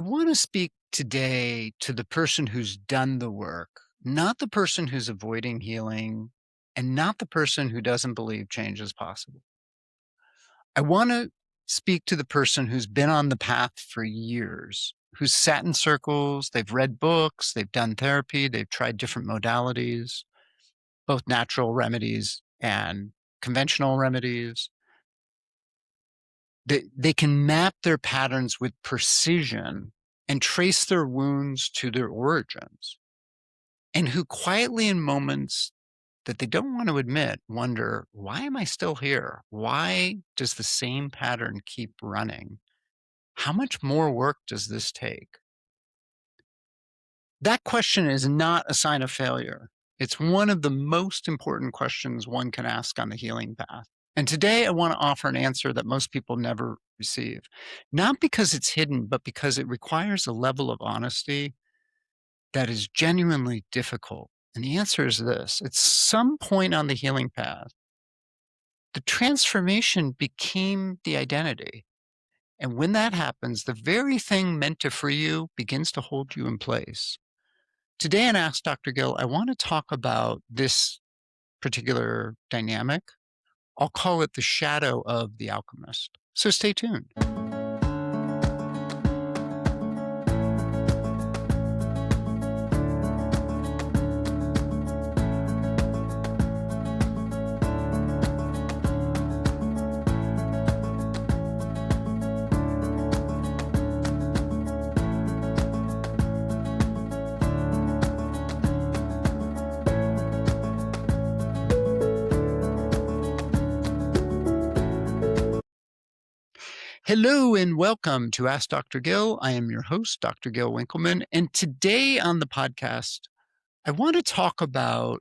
I want to speak today to the person who's done the work, not the person who's avoiding healing, and not the person who doesn't believe change is possible. I want to speak to the person who's been on the path for years, who's sat in circles, they've read books, they've done therapy, they've tried different modalities, both natural remedies and conventional remedies. They can map their patterns with precision and trace their wounds to their origins, and who quietly, in moments that they don't want to admit, wonder, why am I still here? Why does the same pattern keep running? How much more work does this take? That question is not a sign of failure. It's one of the most important questions one can ask on the healing path. And today I want to offer an answer that most people never receive, not because it's hidden, but because it requires a level of honesty that is genuinely difficult. And the answer is this: at some point on the healing path, the transformation became the identity. And when that happens, the very thing meant to free you begins to hold you in place. Today on Ask Dr. Gill, I want to talk about this particular dynamic. I'll call it the shadow of the alchemist. So stay tuned. Hello and welcome to Ask Dr. Gill. I am your host, Dr. Gil Winkelman. And today on the podcast, I want to talk about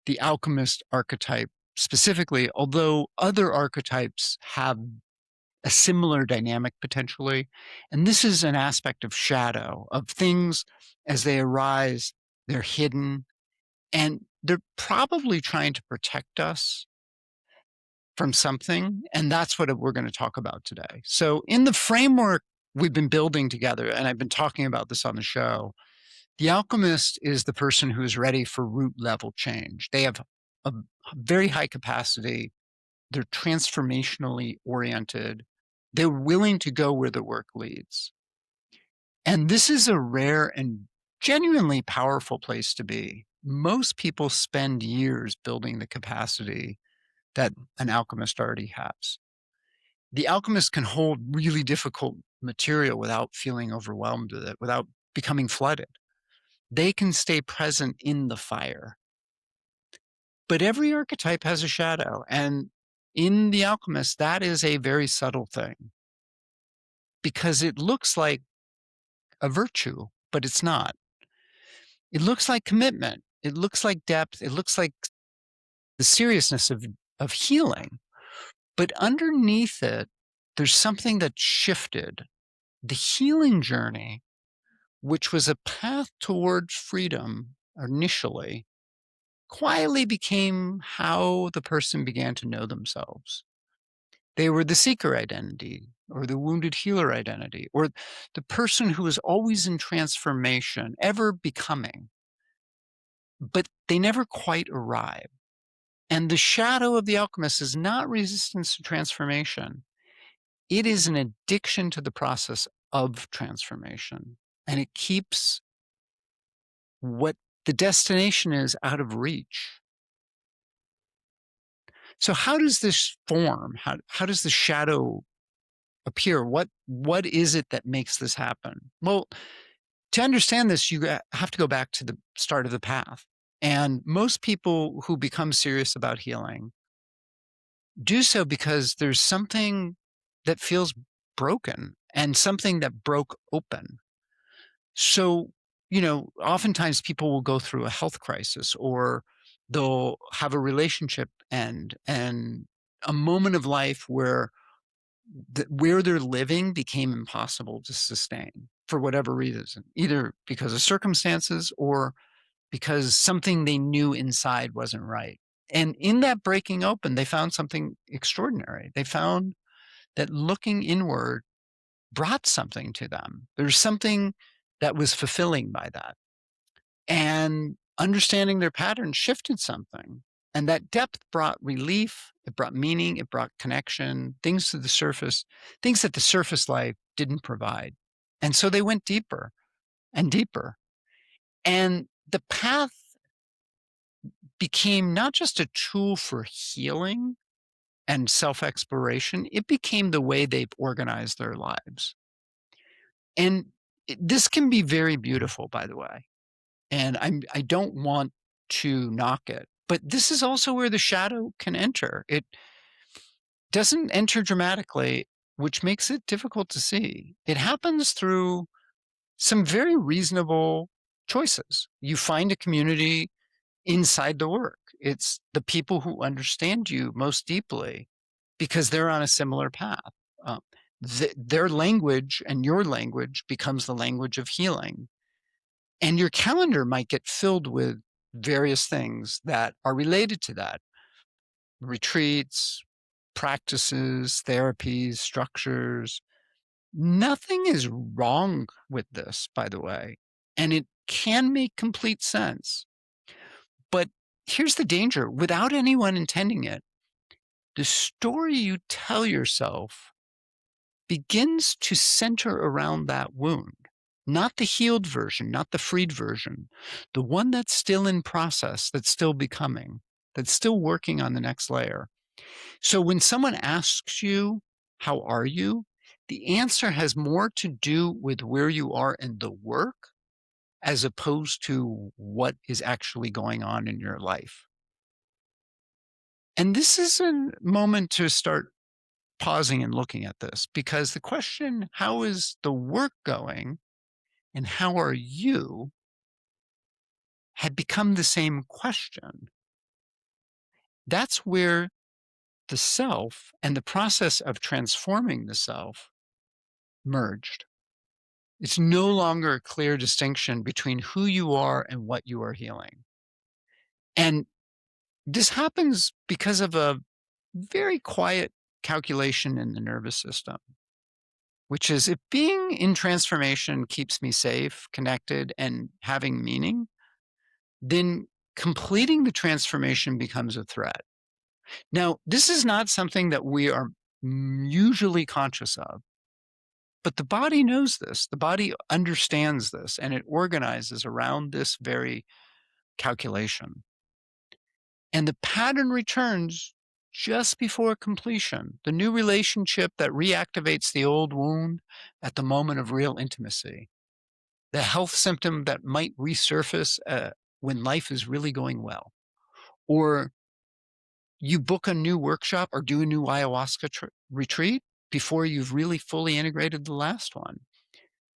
the alchemist archetype specifically, although other archetypes have a similar dynamic potentially. And this is an aspect of shadow, of things as they arise, they're hidden, and they're probably trying to protect us from something. And that's what we're going to talk about today. So, in the framework we've been building together, and I've been talking about this on the show, the alchemist is the person who's ready for root level change. They have a very high capacity, they're transformationally oriented, they're willing to go where the work leads. And this is a rare and genuinely powerful place to be. Most people spend years building the capacity that an alchemist already has. The alchemist can hold really difficult material without feeling overwhelmed with it, without becoming flooded. They can stay present in the fire. But every archetype has a shadow. And in the alchemist, that is a very subtle thing because it looks like a virtue, but it's not. It looks like commitment. It looks like depth. It looks like the seriousness of healing. But underneath it, there's something that shifted. The healing journey, which was a path towards freedom initially, quietly became how the person began to know themselves. They were the seeker identity, or the wounded healer identity, or the person who is always in transformation, ever becoming, but they never quite arrive. And the shadow of the alchemist is not resistance to transformation. It is an addiction to the process of transformation. And it keeps what the destination is out of reach. So how does this form? How does the shadow appear? What is it that makes this happen? Well, to understand this, you have to go back to the start of the path. And most people who become serious about healing do so because there's something that feels broken and something that broke open. So, oftentimes people will go through a health crisis, or they'll have a relationship end, and a moment of life where where they're living became impossible to sustain for whatever reason, either because of circumstances or because something they knew inside wasn't right. And in that breaking open, they found something extraordinary. They found that looking inward brought something to them. There's something that was fulfilling by that. And understanding their patterns shifted something. And that depth brought relief, it brought meaning, it brought connection, things to the surface, things that the surface life didn't provide. And so they went deeper and deeper. And the path became not just a tool for healing and self exploration, it became the way they've organized their lives. And this can be very beautiful, by the way. And I don't want to knock it, but this is also where the shadow can enter. It doesn't enter dramatically, which makes it difficult to see. It happens through some very reasonable choices. You find a community inside the work. It's the people who understand you most deeply because they're on a similar path. Um, their language and your language becomes the language of healing. And your calendar might get filled with various things that are related to that: retreats, practices, therapies, structures. Nothing is wrong with this, by the way, and it can make complete sense. But here's the danger: without anyone intending it, the story you tell yourself begins to center around that wound. Not the healed version, not the freed version, the one that's still in process, that's still becoming, that's still working on the next layer. So when someone asks you, how are you? The answer has more to do with where you are in the work as opposed to what is actually going on in your life. And this is a moment to start pausing and looking at this, because the question, how is the work going and how are you, had become the same question. That's where the self and the process of transforming the self merged. It's no longer a clear distinction between who you are and what you are healing. And this happens because of a very quiet calculation in the nervous system, which is, if being in transformation keeps me safe, connected, and having meaning, then completing the transformation becomes a threat. Now, this is not something that we are usually conscious of, but the body knows this. The body understands this, and it organizes around this very calculation. And the pattern returns just before completion, the new relationship that reactivates the old wound at the moment of real intimacy, the health symptom that might resurface when life is really going well, or you book a new workshop or do a new ayahuasca retreat before you've really fully integrated the last one.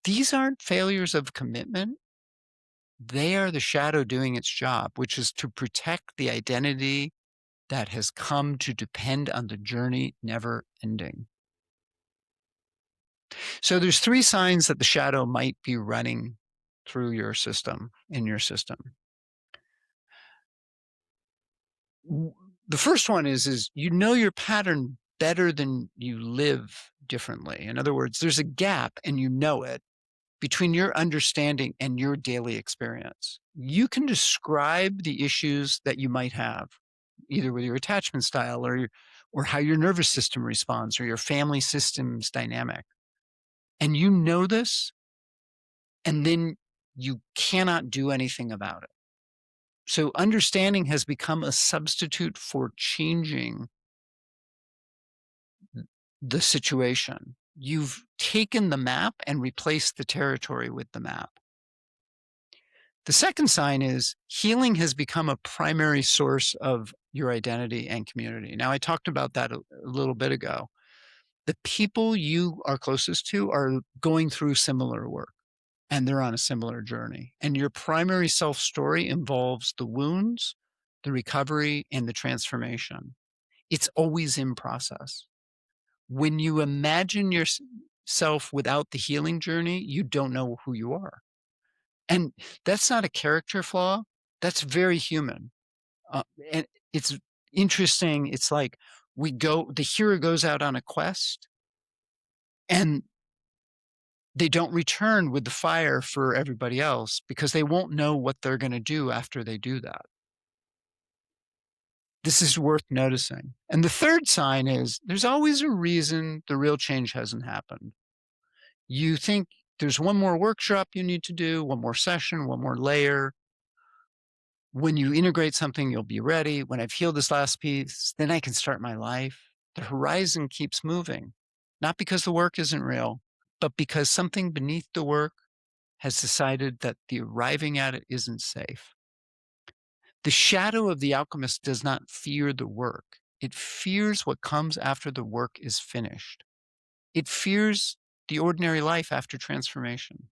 These aren't failures of commitment. They are the shadow doing its job, which is to protect the identity that has come to depend on the journey never ending. So there's three signs that the shadow might be running through your system, in your system. The first one is you know your pattern better than you live differently. In other words, there's a gap, and you know it, between your understanding and your daily experience. You can describe the issues that you might have, either with your attachment style or how your nervous system responds or your family system's dynamic. And you know this, and then you cannot do anything about it. So understanding has become a substitute for changing the situation. You've taken the map and replaced the territory with the map. The second sign is healing has become a primary source of your identity and community. Now, I talked about that a little bit ago. The people you are closest to are going through similar work, and they're on a similar journey. And your primary self story involves the wounds, the recovery, and the transformation. It's always in process. When you imagine yourself without the healing journey, you don't know who you are. And that's not a character flaw. That's very human. And it's interesting. It's like the hero goes out on a quest, and They don't return with the fire for everybody else because they won't know what they're going to do after they do that. This is worth noticing. And the third sign is there's always a reason the real change hasn't happened. You think there's one more workshop you need to do, one more session, one more layer. When you integrate something, you'll be ready. When I've healed this last piece, then I can start my life. The horizon keeps moving, not because the work isn't real, but because something beneath the work has decided that the arriving at it isn't safe. The shadow of the alchemist does not fear the work. It fears what comes after the work is finished. It fears the ordinary life after transformation.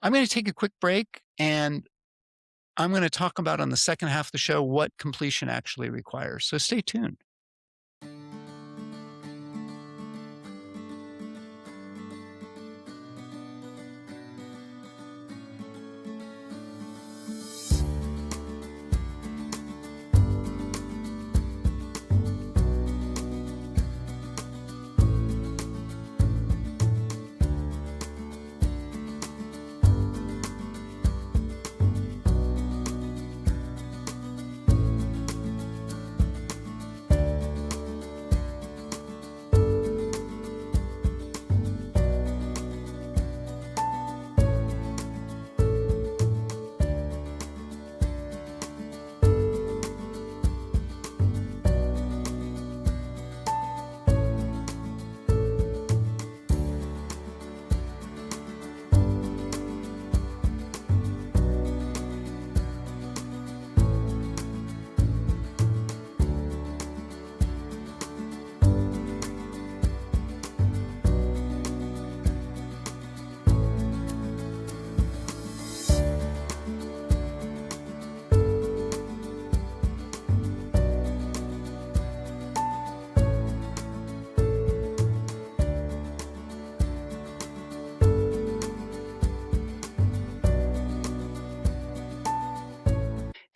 I'm going to take a quick break and I'm going to talk about on the second half of the show what completion actually requires. So stay tuned.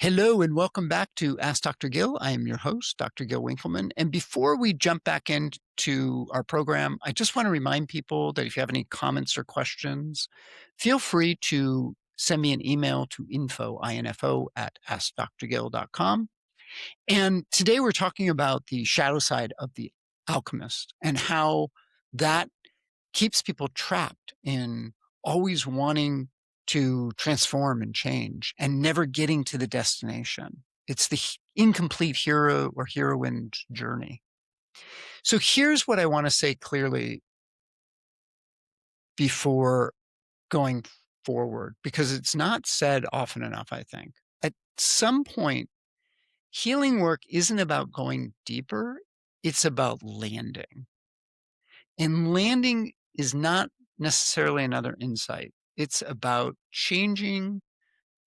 Hello and welcome back to Ask Dr. Gil. I am your host, Dr. Gil Winkelman. And before we jump back into our program, I just want to remind people that if you have any comments or questions, feel free to send me an email to info at askdrgil.com. And today we're talking about the shadow side of the alchemist and how that keeps people trapped in always wanting to transform and change and never getting to the destination. It's the incomplete hero or heroine's journey. So here's what I want to say clearly before going forward, because it's not said often enough, I think. At some point, healing work isn't about going deeper, it's about landing. And landing is not necessarily another insight. It's about changing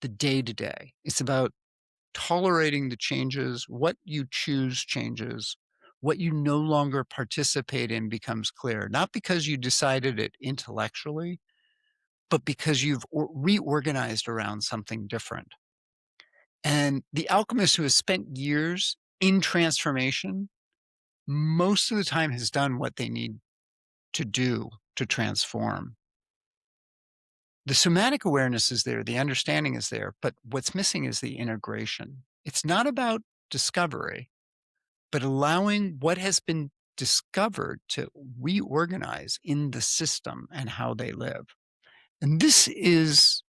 the day to day. It's about tolerating the changes. What you choose changes. What you no longer participate in becomes clear, not because you decided it intellectually, but because you've reorganized around something different. And the alchemist who has spent years in transformation, most of the time has done what they need to do to transform. The somatic awareness is there, the understanding is there, but what's missing is the integration. It's not about discovery, but allowing what has been discovered to reorganize in the system and how they live. And this is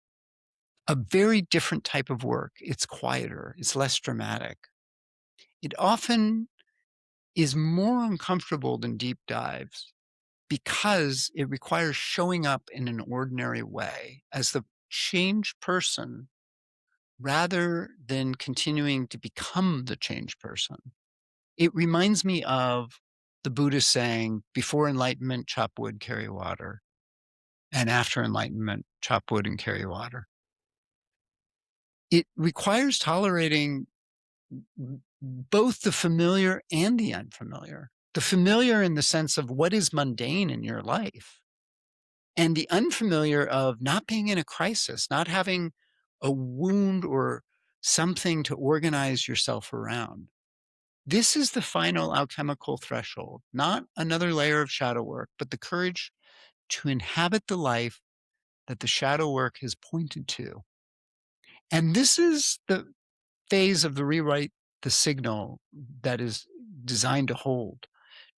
a very different type of work. It's quieter, it's less dramatic. It often is more uncomfortable than deep dives because it requires showing up in an ordinary way as the changed person rather than continuing to become the changed person. It reminds me of the Buddha saying, before enlightenment, chop wood, carry water, and after enlightenment, chop wood and carry water. It requires tolerating both the familiar and the unfamiliar. The familiar in the sense of what is mundane in your life, and the unfamiliar of not being in a crisis, not having a wound or something to organize yourself around. This is the final alchemical threshold, not another layer of shadow work, but the courage to inhabit the life that the shadow work has pointed to. And this is the phase of the rewrite the signal that is designed to hold.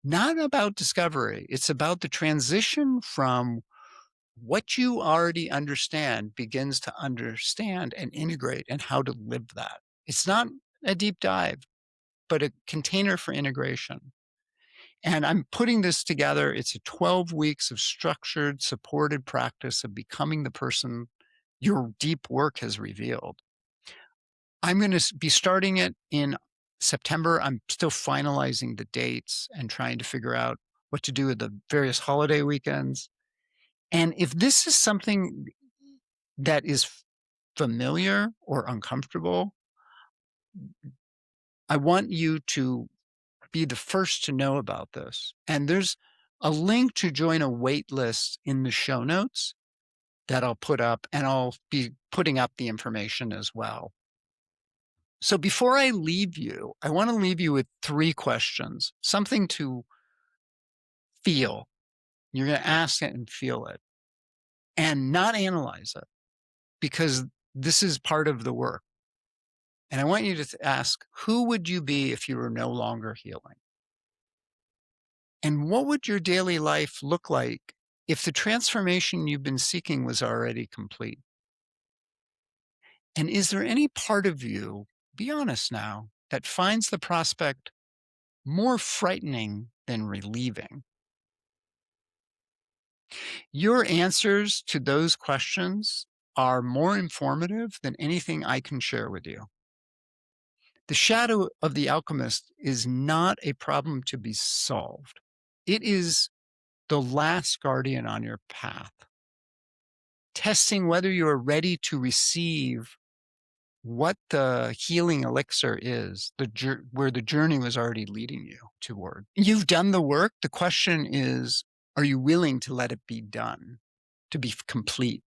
Not about discovery, it's about the transition from what you already understand begins to understand and integrate and how to live that. It's not a deep dive, but a container for integration. And I'm putting this together. It's a 12 weeks of structured, supported practice of becoming the person your deep work has revealed. I'm going to be starting it in September. I'm still finalizing the dates and trying to figure out what to do with the various holiday weekends. And if this is something that is familiar or uncomfortable, I want you to be the first to know about this. And there's a link to join a wait list in the show notes that I'll put up, and I'll be putting up the information as well. So before I leave you, I want to leave you with 3 questions, something to feel. You're going to ask it and feel it and not analyze it, because this is part of the work. And I want you to ask, who would you be if you were no longer healing? And what would your daily life look like if the transformation you've been seeking was already complete? And is there any part of you, be honest now, that finds the prospect more frightening than relieving? Your answers to those questions are more informative than anything I can share with you. The shadow of the alchemist is not a problem to be solved. It is the last guardian on your path, testing whether you are ready to receive what the healing elixir is, where the journey was already leading you toward. You've done the work. The question is, are you willing to let it be done, to be complete?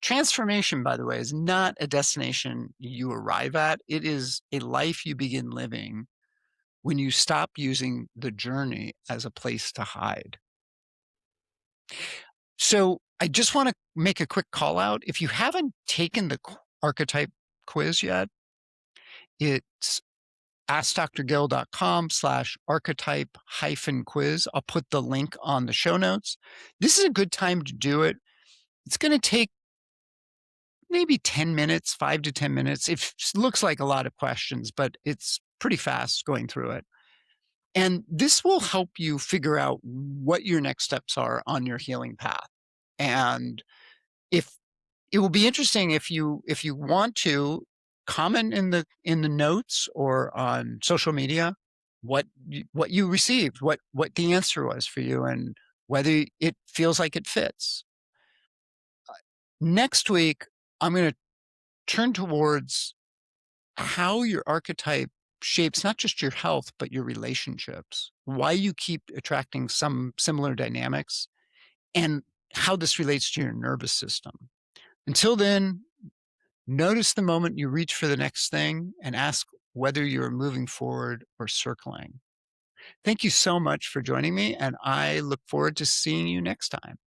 Transformation, by the way, is not a destination you arrive at. It is a life you begin living when you stop using the journey as a place to hide. So I just want to make a quick call out. If you haven't taken the archetype quiz yet, it's askdrgil.com/archetype-quiz. I'll put the link on the show notes. This is a good time to do it. It's going to take maybe 10 minutes, 5 to 10 minutes. It looks like a lot of questions, but it's pretty fast going through it. And this will help you figure out what your next steps are on your healing path. And if it will be interesting if you want to comment in the notes or on social media what you received, what the answer was for you, and whether it feels like it fits. Next week, I'm going to turn towards how your archetype shapes not just your health, but your relationships, why you keep attracting some similar dynamics, and how this relates to your nervous system. Until then, notice the moment you reach for the next thing and ask whether you're moving forward or circling. Thank you so much for joining me, and I look forward to seeing you next time.